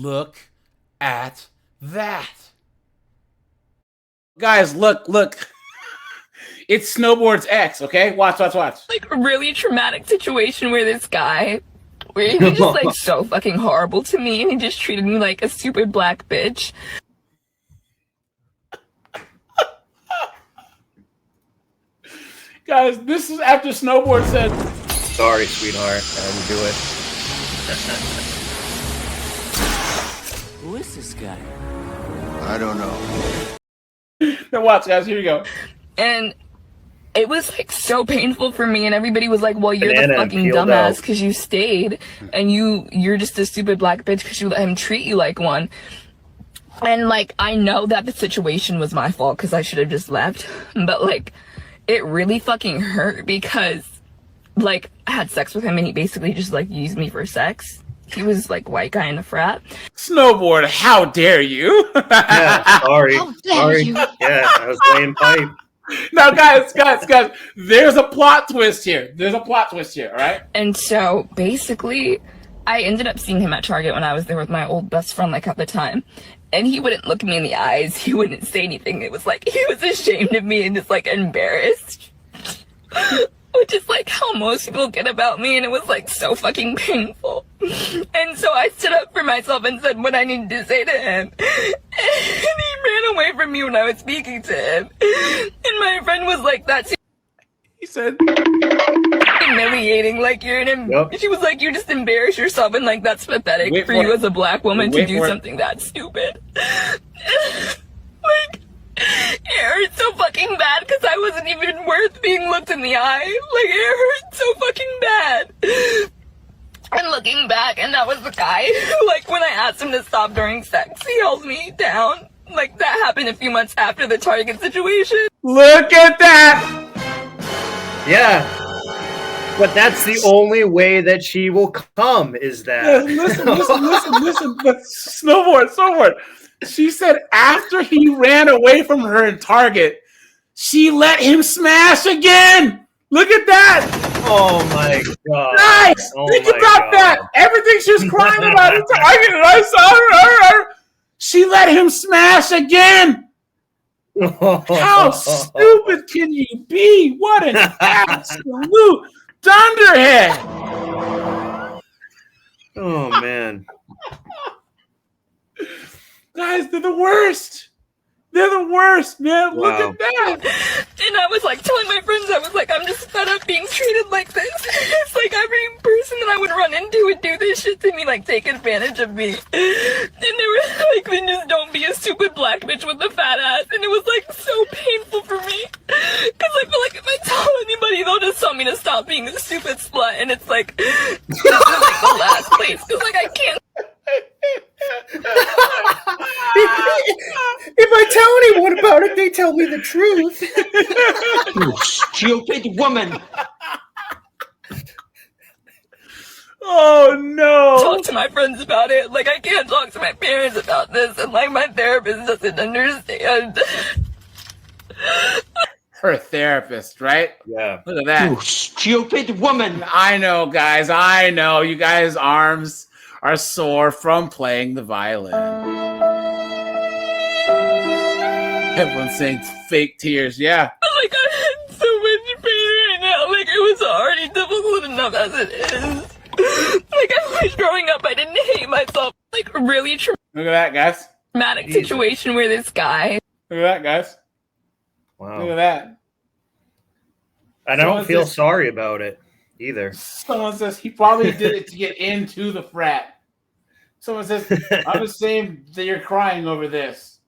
Look at that. Guys, look. It's Snowboard's ex, okay? Watch. Like, a really traumatic situation where this guy, where he was just, like, so fucking horrible to me, and he just treated me like a stupid black bitch. Guys, this is after Snowboard said, "Sorry, sweetheart, I had to do it." Who is this guy? I don't know. Now watch, guys, here you go. And it was, like, so painful for me, and everybody was like, well, you're Banana the fucking dumbass because you stayed, and you're just a stupid black bitch because you let him treat you like one. And, like, I know that the situation was my fault because I should have just left, but, like, it really fucking hurt because, like, I had sex with him and he basically just, like, used me for sex. He was, like, white guy in a frat. Snowboard, how dare you? Yeah, sorry. How dare you? Yeah, I was laying pipe. Now, guys, there's a plot twist here. All right? And so, basically, I ended up seeing him at Target when I was there with my old best friend, like, at the time. And he wouldn't look me in the eyes. He wouldn't say anything. It was like he was ashamed of me and just, like, embarrassed. Which is, like, how most people get about me. And it was, like, so fucking painful. And so I stood up for myself and said what I needed to say to him. And he ran away from me when I was speaking to him. And my friend was like, that's He said, humiliating. Like, you're she was like, you just embarrass yourself, and, like, that's pathetic Wait for for you it. as a black woman to Wait do for it. something that stupid. Like, it hurt so fucking bad because I wasn't even worth being looked in the eye. Like, it hurt so fucking bad. And looking back, and that was the guy who, like, when I asked him to stop during sex, he held me down. Like, that happened a few months after the Target situation. look at that. Yeah, but that's the only way that she will come. Is that? Listen. But Snowboard. She said after he ran away from her in Target, she let him smash again. Look at that. Oh my god! Nice. Oh Think my about God. that. Everything she was crying about in Target, and I saw her. She let him smash again. How stupid can you be? What an absolute dunderhead. Oh man! Guys, they're the worst. They're the worst, man. Look Wow. at that. And I was like telling my friends, I was like, I'm just fed up being treated like this. It's like every person that I would run into would do this shit to me, like take advantage of me. And they were like, then just don't be a stupid black bitch with a fat ass. And it was like so painful for me. Because I feel like if I tell anybody, they'll just tell me to stop being a stupid slut. And it's like, this is like the last place. Because like I can't. If I tell anyone about it, they tell me the truth. You stupid woman! Oh no. Talk to my friends about it. Like I can't talk to my parents about this. And like my therapist doesn't understand. Her therapist, right? Yeah. Look at that. You stupid woman! I know, guys. I know. You guys' arms are sore from playing the violin. Everyone's saying fake tears. Yeah. Like I had so much pain right now. Like it was already difficult enough as it is. Like I was growing up, I didn't hate myself. Like really Look at that, guys. traumatic Jesus. situation where this guy. Look at that, guys. Look at Wow. that. And I don't Someone feel says- sorry about it either. Someone says he probably did it to get into the frat. Someone says, I'm ashamed that you're crying over this.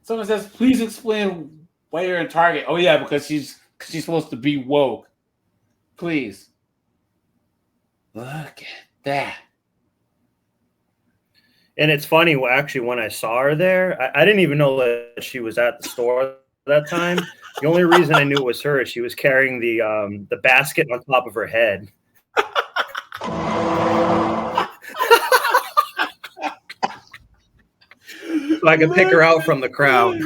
Someone says, please explain why you're in Target. Oh yeah, because she's supposed to be woke. Please. Look at that. And it's funny, actually, when I saw her there, I didn't even know that she was at the store that time. The only reason I knew it was her is she was carrying the basket on top of her head. So I could pick her out from the crowd.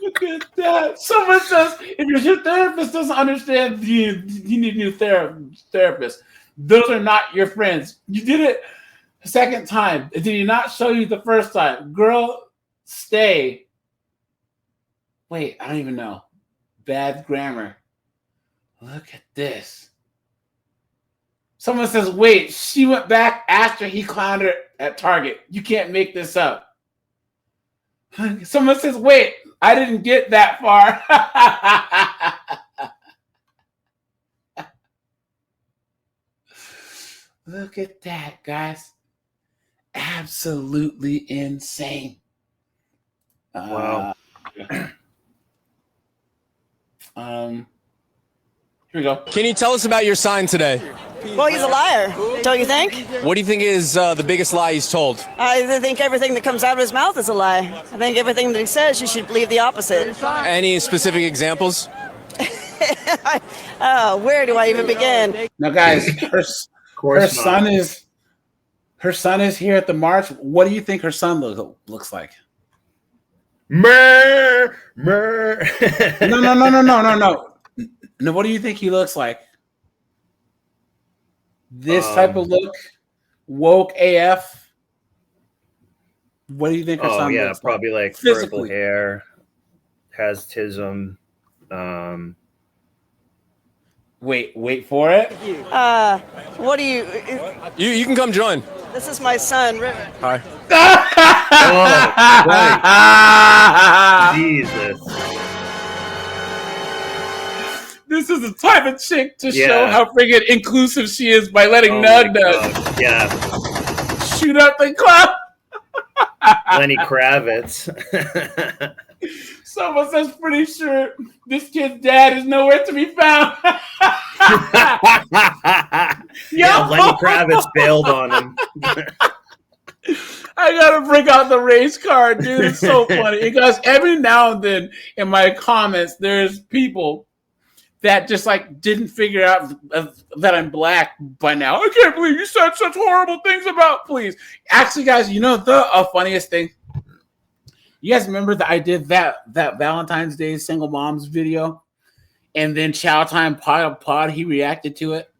Look at that. Someone says, if your therapist doesn't understand, you need a new therapist. Those are not your friends. You did it. Second time. Did he not show you the first time? Girl, stay. Wait, I don't even know. Bad grammar. Look at this. Someone says, wait, she went back after he clowned her at Target. You can't make this up. Someone says, wait, I didn't get that far. Look at that, guys. Absolutely insane. Wow. Here we go. Can you tell us about your sign today? Well, he's a liar, don't you think? What do you think is the biggest lie he's told? I think everything that comes out of his mouth is a lie. I think everything that he says, you should believe the opposite. Any specific examples? Oh, where do I even begin? Now, guys, her son is here at the march. What do you think her son looks like? Mer. No. No, what do you think he looks like? This type of look, woke AF. What do you think her son looks like? Probably like vertical hair, has tism. Wait for it. What do you... You can come join. This is my son, River. Hi. Oh, Jesus. This is the type of chick to show how friggin' inclusive she is by letting Nug shoot up the club. Lenny Kravitz. Someone says, pretty sure this kid's dad is nowhere to be found. Yeah, Lenny Kravitz bailed on him. I gotta bring out the race card, dude. It's so funny. Because every now and then in my comments, there's people that just like didn't figure out that I'm black by now. I can't believe you said such horrible things about police. Actually, guys, you know the funniest thing? You guys remember that I did that Valentine's Day single moms video? And then Chow Time Pod, he reacted to it.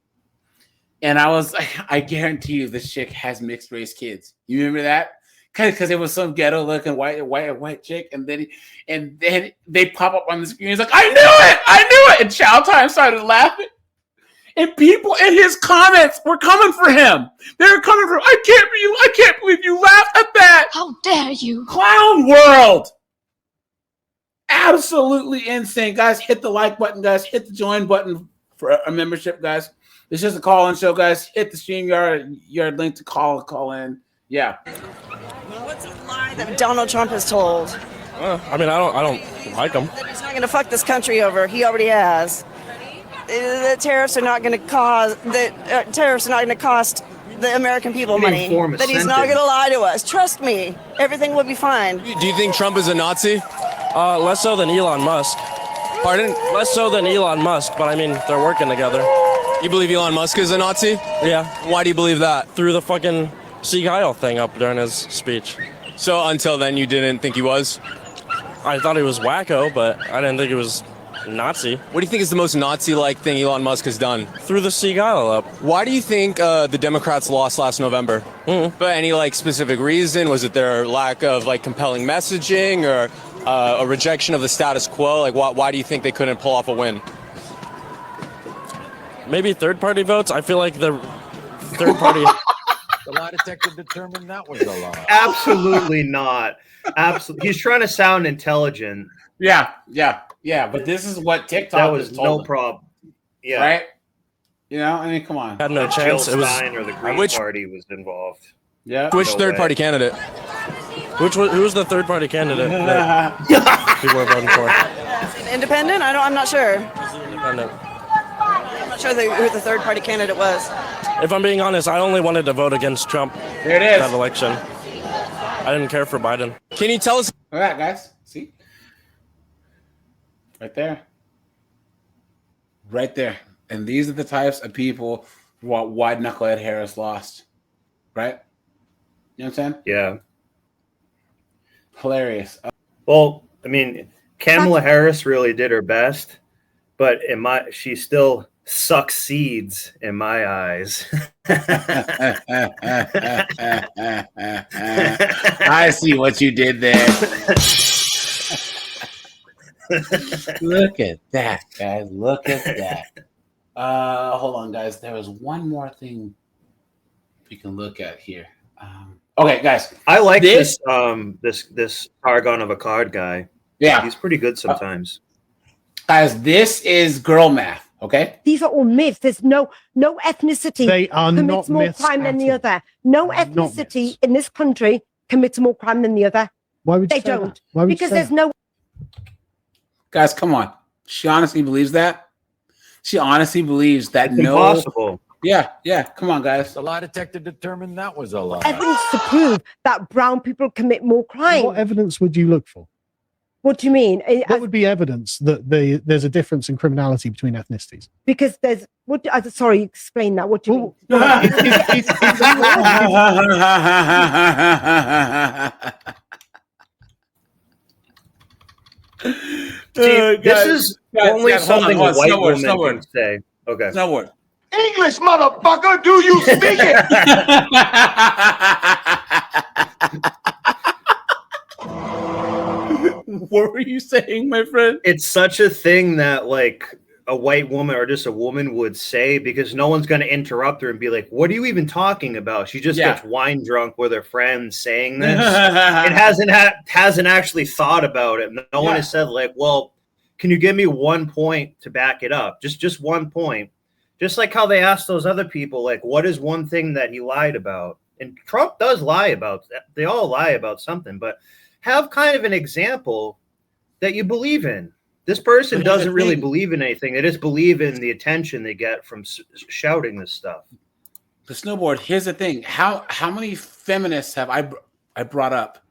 And I guarantee you this chick has mixed race kids. You remember that? Because it was some ghetto looking white chick, and then they pop up on the screen. He's like, I knew it, and Chow Time started laughing, and people in his comments were coming for him. They were coming for him. I can't believe you laughed at that. How dare you? Clown world. Absolutely insane, guys. Hit the like button, guys. Hit the join button for a membership, guys. This is a call-in show, guys. Hit the StreamYard link to call in. Yeah. What's a lie that Donald Trump has told? I mean, I don't like him. That he's not going to fuck this country over. He already has. The tariffs are not going to cost the American people money. That he's not going to lie to us. Trust me, everything will be fine. Do you think Trump is a Nazi? Less so than Elon Musk. Pardon? Less so than Elon Musk, but I mean, they're working together. You believe Elon Musk is a Nazi? Yeah. Why do you believe that? Through the fucking Sieg Heil thing up during his speech. So until then, you didn't think he was? I thought he was wacko, but I didn't think he was Nazi. What do you think is the most Nazi-like thing Elon Musk has done? Threw the Sieg Heil up. Why do you think the Democrats lost last November? For any specific reason? Was it their lack of compelling messaging, or a rejection of the status quo? Why do you think they couldn't pull off a win? Maybe third-party votes. I feel like the third-party. The lie detector determined that was a lie. Absolutely not. Absolutely, he's trying to sound intelligent. Yeah. But this is what TikTok That was has no told problem. Yeah, right? You know, I mean, come on. Had no Jill chance. It was Stein or the Green Party was involved. Yeah. Which No third-party way. candidate? who was the third-party candidate that people were voting for? Independent? I'm not sure. Independent. I'm not sure who the third-party candidate was. If I'm being honest, I only wanted to vote against Trump There it is. that election. I didn't care for Biden. Can you tell us? All right, guys. See? Right there. Right there. And these are the types of people why Knucklehead Harris lost. Right? You know what I'm saying? Yeah. Hilarious. Well, I mean, Kamala Harris really did her best, but she's still succeeds in my eyes. I see what you did there. Look at that, guys. Look at that. Hold on, guys. There was one more thing we can look at here. Okay, guys. I like this Targon of a card guy. Yeah, he's pretty good sometimes. Guys, this is girl math. Okay, these are all myths. There's no ethnicity They are commits not more myths crime than at the all. other. No Not ethnicity myths. in this country commits more crime than the other. Why would you They say don't. that? Why would you Because say there's that? no. guys, come on. She honestly believes that. She honestly believes that It's impossible. Yeah. Come on, guys. The lie detector determined that was a lie. Evidence to prove that brown people commit more crime. What evidence would you look for? What do you mean? What would be evidence that there's a difference in criminality between ethnicities? Because there's what? Sorry, explain that. What do you mean? See, this is only something a white woman can say. Okay. Snowboard. English, motherfucker, do you speak it? What were you saying, my friend? It's such a thing that like a white woman or just a woman would say because no one's going to interrupt her and be like, "What are you even talking about?" She just gets wine drunk with her friends saying this. It hasn't actually thought about it. No one has said like, "Well, can you give me 1 point to back it up?" Just 1 point. Just like how they asked those other people, like, what is one thing that he lied about? And Trump does lie about that. They all lie about something, but have kind of an example that you believe in. This person doesn't really believe in anything. They just believe in the attention they get from shouting this stuff. The snowboard. Here's the thing. How many feminists have I brought up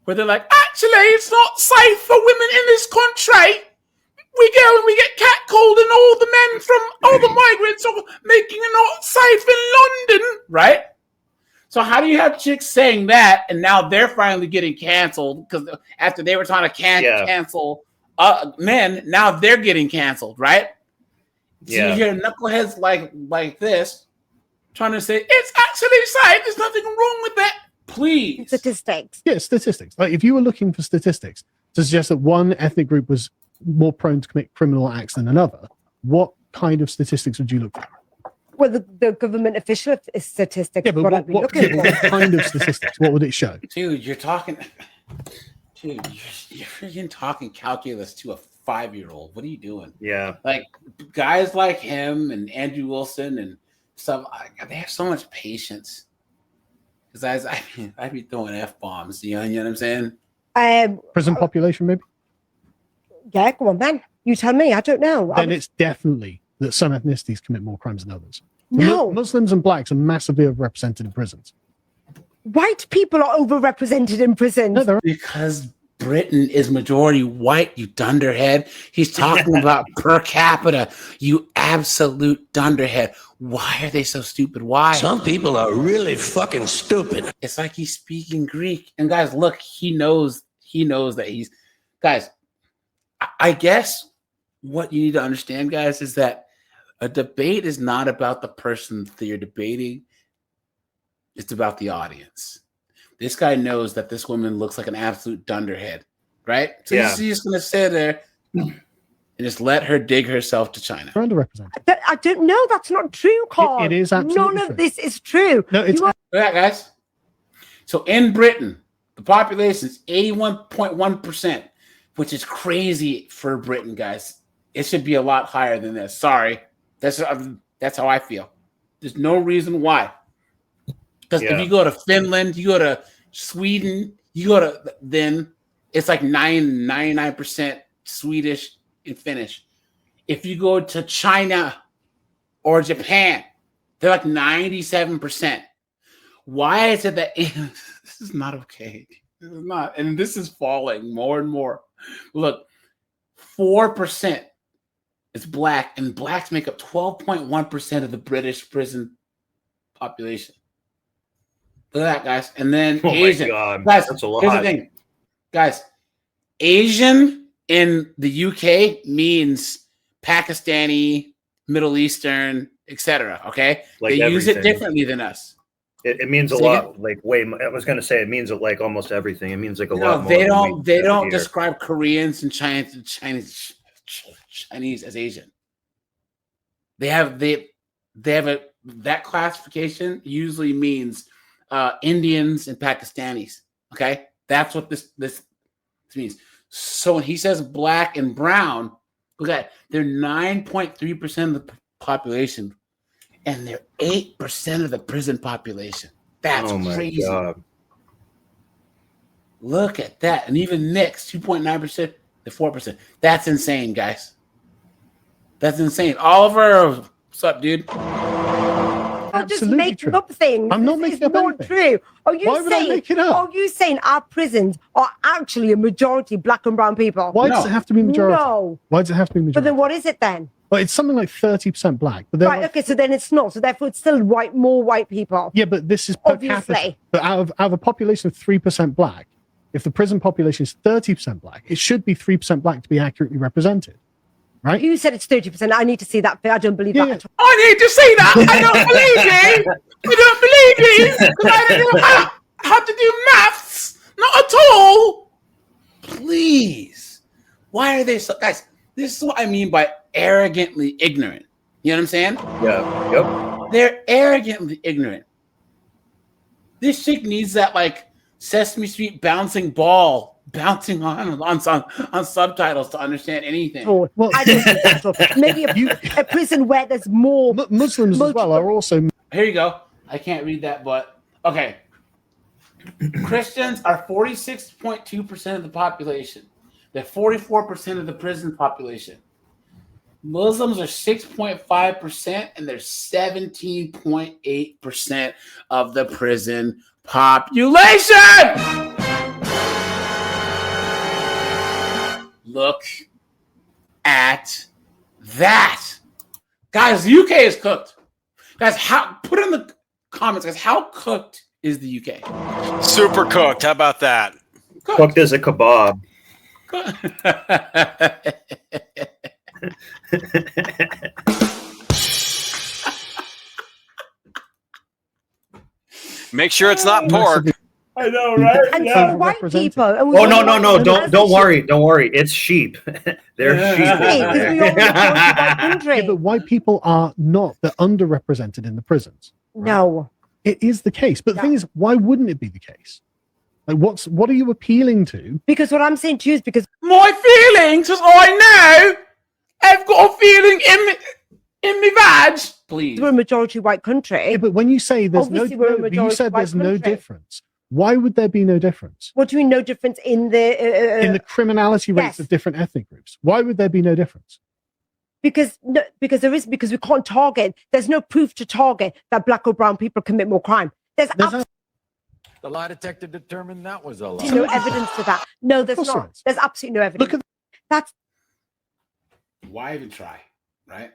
where they're like, actually, it's not safe for women in this country. We go and we get catcalled, and all the men from all the migrants are making it not safe in London, right? So how do you have chicks saying that, and now they're finally getting canceled because after they were trying to cancel men, now they're getting canceled, right? So you hear knuckleheads like this trying to say it's actually safe. There's nothing wrong with that. Please, statistics. Yeah, statistics. Like if you were looking for statistics to suggest that one ethnic group was more prone to commit criminal acts than another, what kind of statistics would you look for? Well, the government official statistics. Yeah, but what kind of statistics? What would it show? Dude, you're freaking talking calculus to a 5-year-old. What are you doing? Yeah. Like guys like him and Andrew Wilson and stuff, they have so much patience. Because I'd be throwing F-bombs, you know what I'm saying? Prison population, maybe? Yeah, go on then. You tell me. I don't know. Then it's definitely that some ethnicities commit more crimes than others. No. Muslims and blacks are massively overrepresented in prisons. White people are overrepresented in prisons. No, because Britain is majority white, you dunderhead. He's talking about per capita, you absolute dunderhead. Why are they so stupid? Why? Some people are really fucking stupid. It's like he's speaking Greek. And guys, look, he knows that he's... Guys, I guess what you need to understand, guys, is that a debate is not about the person that you're debating. It's about the audience. This guy knows that this woman looks like an absolute dunderhead, right? So he's just going to sit there and just let her dig herself to China. They're underrepresented. I don't know. That's not true, Carl. It is absolutely None true. of this is true. No, it's... Look at that, guys. So in Britain, the population is 81.1%, which is crazy for Britain, guys. It should be a lot higher than this. Sorry. That's how I feel. There's no reason why. Because if you go to Finland, you go to Sweden, then it's like 99% Swedish and Finnish. If you go to China or Japan, they're like 97%. Why is it that this is not okay? This is not, and this is falling more and more. Look, 4% is black, and blacks make up 12.1% of the British prison population. Look at that, guys. And then Asian. God. Guys, that's a lot. here's the thing. Guys, Asian in the UK means Pakistani, Middle Eastern, etc. Okay, Like they use it everything. differently than us. It means a Say lot. again? Like way. I was going to say it means like almost everything. It means like a No, lot more. they than don't. we They have don't here. describe Koreans and Chinese as Asian. They have that classification usually means Indians and Pakistanis. Okay, that's what this means. So when he says black and brown, look at they're 9.3% of the population, and they're 8% of the prison population. That's crazy. God. Look at that, and even mixed 2.9% to 4%. That's insane, guys. That's insane. Oliver, what's up, dude? You're just making up things. I'm not making up anything. True. Are you Why would I make it up? Are you saying our prisons are actually a majority black and brown people? Why does it have to be majority? No. Why does it have to be majority? But then what is it then? Well, it's something like 30% black. But right, okay, so then it's not. So therefore it's still more white people. Yeah, but this is per capita. But out of a population of 3% black, if the prison population is 30% black, it should be 3% black to be accurately represented. Right? You said it's 30%. I need to see that. I don't believe that at all. I need to see that. I don't believe you. I don't believe you. I have to do maths. Not at all. Please. Why are they so... Guys, this is what I mean by arrogantly ignorant. You know what I'm saying? Yeah. Yep. They're arrogantly ignorant. This chick needs that, like, Sesame Street bouncing ball bouncing on subtitles to understand anything. Oh, well, I don't think that's all. Maybe a prison where there's more Muslims as well are also. Here you go. I can't read that, but okay. Christians are 46.2% of the population. They're 44% of the prison population. Muslims are 6.5%, and they're 17.8% of the prison population. Look at that. Guys, the UK is cooked. Guys, put in the comments, guys, how cooked is the UK? Super cooked. How about that? Cooked as a kebab. Make sure it's not pork. I know, right? And for white people. Oh no! Don't worry. It's sheep. They're sheep. Yeah, but white people are not. They're underrepresented in the prisons. No, it is the case. But the thing is, why wouldn't it be the case? Like, what are you appealing to? Because what I'm saying to you is because my feelings, as I know, I've got a feeling in my vag. Please, we're a majority white country. Yeah, but when you say there's you said there's no difference. Why would there be no difference? What do you mean no difference in the criminality rates of different ethnic groups? Why would there be no difference? Because we can't target. There's no proof to target that black or brown people commit more crime. The lie detector determined that was a lie. No evidence to that. No, there's not. There's absolutely no evidence. Look at why even try, right?